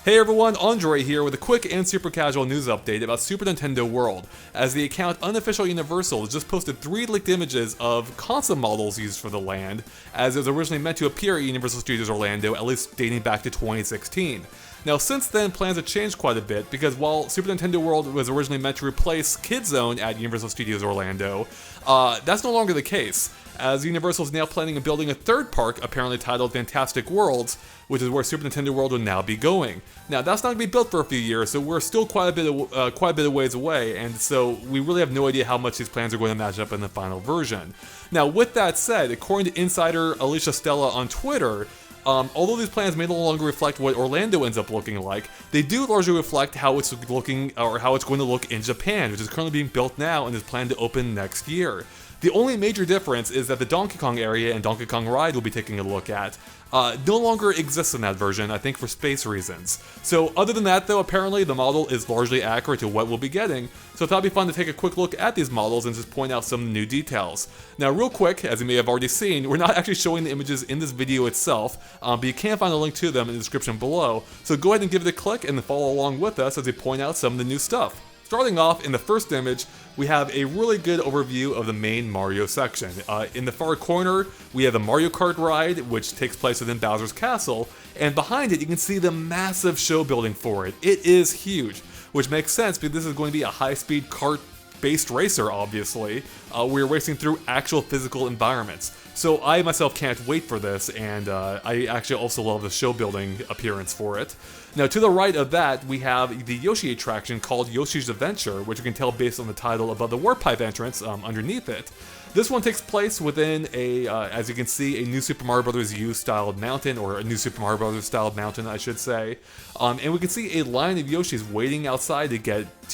Hey everyone, Andre here with a quick and super casual news update about Super Nintendo World, as the account Unofficial Universal has just posted 3 leaked images of console models used for the land, as it was originally meant to appear at Universal Studios Orlando, at least dating back to 2016. Now since then, plans have changed quite a bit, because while Super Nintendo World was originally meant to replace Kid Zone at Universal Studios Orlando, that's no longer the case, as Universal is now planning on building a third park, apparently titled Fantastic Worlds, which is where Super Nintendo World will now be going. Now, that's not going to be built for a few years, so we're still quite a bit of ways away, and so we really have no idea how much these plans are going to match up in the final version. Now, with that said, according to insider Alicia Stella on Twitter, although these plans may no longer reflect what Orlando ends up looking like, they do largely reflect how it's looking, or how it's going to look in Japan, which is currently being built now and is planned to open next year. The only major difference is that the Donkey Kong area and Donkey Kong Ride we'll be taking a look at no longer exists in that version, I think for space reasons. So other than that though, apparently the model is largely accurate to what we'll be getting, so I thought it'd be fun to take a quick look at these models and just point out some new details. Now real quick, as you may have already seen, we're not actually showing the images in this video itself, but you can find a link to them in the description below, so go ahead and give it a click and then follow along with us as we point out some of the new stuff. Starting off, in the first image, we have a really good overview of the main Mario section. In the far corner, we have the Mario Kart ride, which takes place within Bowser's Castle, and behind it you can see the massive show building for it. It is huge, which makes sense because this is going to be a high-speed kart-based racer, obviously. We're racing through actual physical environments. So I myself can't wait for this, and I actually also love the show building appearance for it. Now to the right of that, we have the Yoshi attraction called Yoshi's Adventure, which you can tell based on the title above the Warp Pipe entrance underneath it. This one takes place within a, as you can see, a New Super Mario Bros. U styled mountain, or a New Super Mario Bros. Styled mountain, I should say. And we can see a line of Yoshis waiting outside to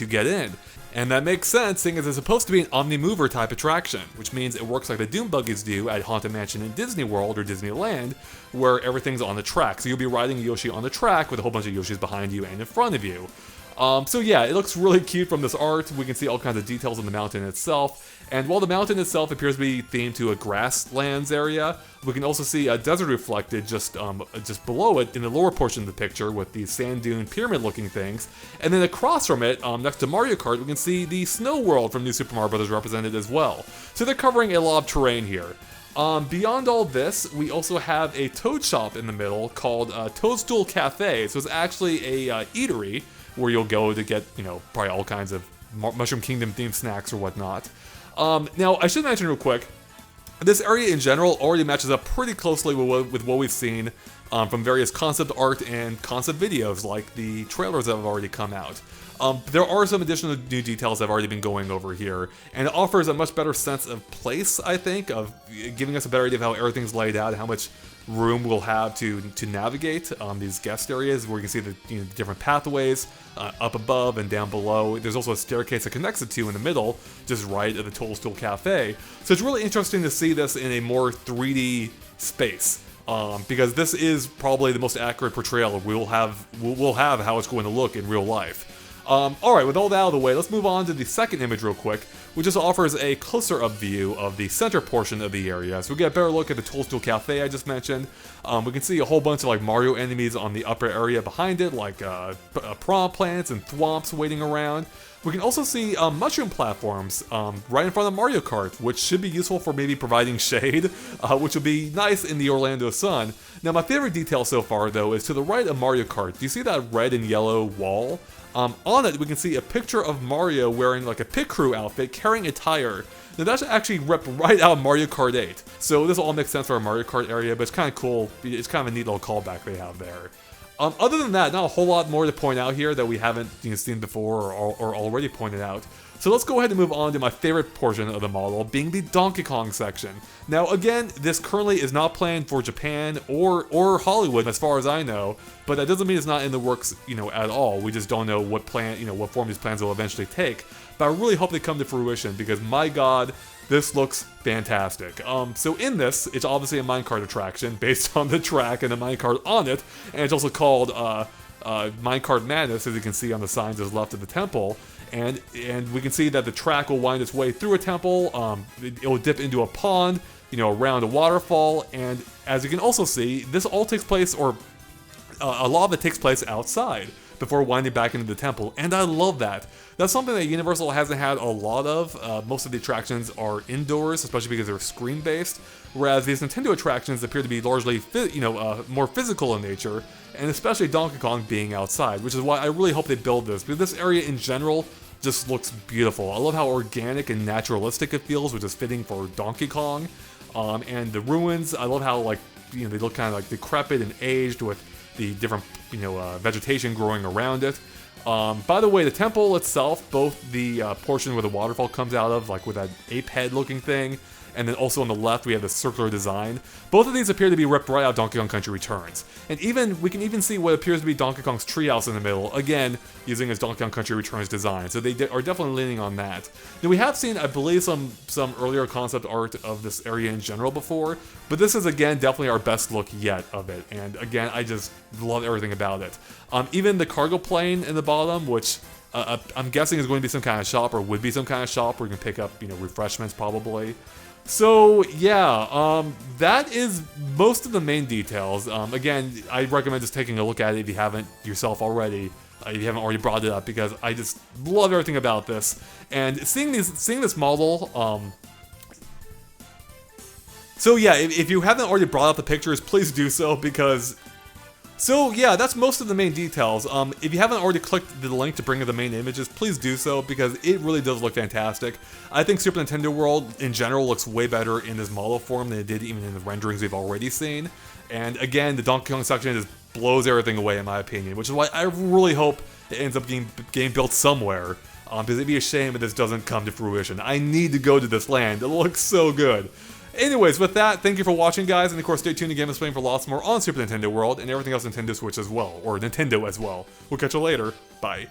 get in. And that makes sense, seeing as it's supposed to be an Omni-Mover type attraction, which means it works like the Doom Buggies do at Haunted Mansion in Disney World or Disneyland, where everything's on the track. So you'll be riding Yoshi on the track with a whole bunch of Yoshis behind you and in front of you. So yeah, it looks really cute from this art. We can see all kinds of details on the mountain itself. And while the mountain itself appears to be themed to a grasslands area, we can also see a desert reflected just below it in the lower portion of the picture with these sand dune pyramid looking things. And then across from it, next to Mario Kart, we can see the snow world from New Super Mario Bros. Represented as well. So they're covering a lot of terrain here. Beyond all this, we also have a Toad shop in the middle called Toadstool Cafe. So it's actually a eatery where you'll go to get, probably all kinds of Mushroom Kingdom themed snacks or whatnot. Now, I should mention real quick, this area in general already matches up pretty closely with what we've seen from various concept art and concept videos, like the trailers that have already come out. There are some additional new details that have already been going over here, and it offers a much better sense of place, I think, of giving us a better idea of how everything's laid out and how much room we'll have to navigate these guest areas, where you can see the different pathways up above and down below. There's also a staircase that connects the two in the middle, just right at the Toadstool Cafe. So it's really interesting to see this in a more 3D space. Because this is probably the most accurate portrayal we'll have how it's going to look in real life. Alright, with all that out of the way, let's move on to the second image real quick, which just offers a closer-up view of the center portion of the area. So we get a better look at the Toadstool Cafe I just mentioned. We can see a whole bunch of Mario enemies on the upper area behind it, like prawn plants and thwomps waiting around. We can also see mushroom platforms right in front of Mario Kart, which should be useful for maybe providing shade, which will be nice in the Orlando sun. Now my favorite detail so far though is to the right of Mario Kart. Do you see that red and yellow wall? On it we can see a picture of Mario wearing like a pit crew outfit carrying a tire. Now that's actually ripped right out of Mario Kart 8. So this all makes sense for our Mario Kart area, but it's kind of cool. It's kind of a neat little callback they have there. Other than that, not a whole lot more to point out here that we haven't seen before or already pointed out. So let's go ahead and move on to my favorite portion of the model, being the Donkey Kong section. Now again, this currently is not planned for Japan or Hollywood as far as I know, but that doesn't mean it's not in the works, at all. We just don't know what what form these plans will eventually take. But I really hope they come to fruition because my god, this looks fantastic. So in this, it's obviously a minecart attraction based on the track and the minecart on it, and it's also called Minecart Madness, as you can see on the signs that's left of the temple. And we can see that the track will wind its way through a temple. It will dip into a pond, around a waterfall. And as you can also see, this all takes place, or a lot of it takes place outside before winding back into the temple, and I love that. That's something that Universal hasn't had a lot of. Most of the attractions are indoors, especially because they're screen-based, whereas these Nintendo attractions appear to be largely, more physical in nature, and especially Donkey Kong being outside, which is why I really hope they build this, because this area in general just looks beautiful. I love how organic and naturalistic it feels, which is fitting for Donkey Kong, and the ruins, I love how, like, they look kind of like decrepit and aged with the different, vegetation growing around it. By the way, the temple itself, both the portion where the waterfall comes out of, like with that ape head looking thing, and then also on the left we have the circular design. Both of these appear to be ripped right out of Donkey Kong Country Returns. And we can even see what appears to be Donkey Kong's treehouse in the middle, again, using his Donkey Kong Country Returns design. So they are definitely leaning on that. Now we have seen, I believe, some earlier concept art of this area in general before, but this is, again, definitely our best look yet of it. And again, I just love everything about it. Even the cargo plane in the bottom, which I'm guessing is going to be some kind of shop, or would be some kind of shop where you can pick up, refreshments probably. So yeah, that is most of the main details. Again, I recommend just taking a look at it if you haven't yourself already, if you haven't already brought it up, because I just love everything about this. And seeing this model, so yeah, if you haven't already brought up the pictures, please do so, because... So yeah, that's most of the main details. If you haven't already clicked the link to bring up the main images, please do so, because it really does look fantastic. I think Super Nintendo World in general looks way better in this model form than it did even in the renderings we've already seen. And again, the Donkey Kong section just blows everything away in my opinion, which is why I really hope it ends up getting built somewhere, because it'd be a shame if this doesn't come to fruition. I need to go to this land, it looks so good. Anyways, with that, thank you for watching, guys, and of course, stay tuned again to playing for lots more on Super Nintendo World and everything else Nintendo Switch as well, or Nintendo as well. We'll catch you later. Bye.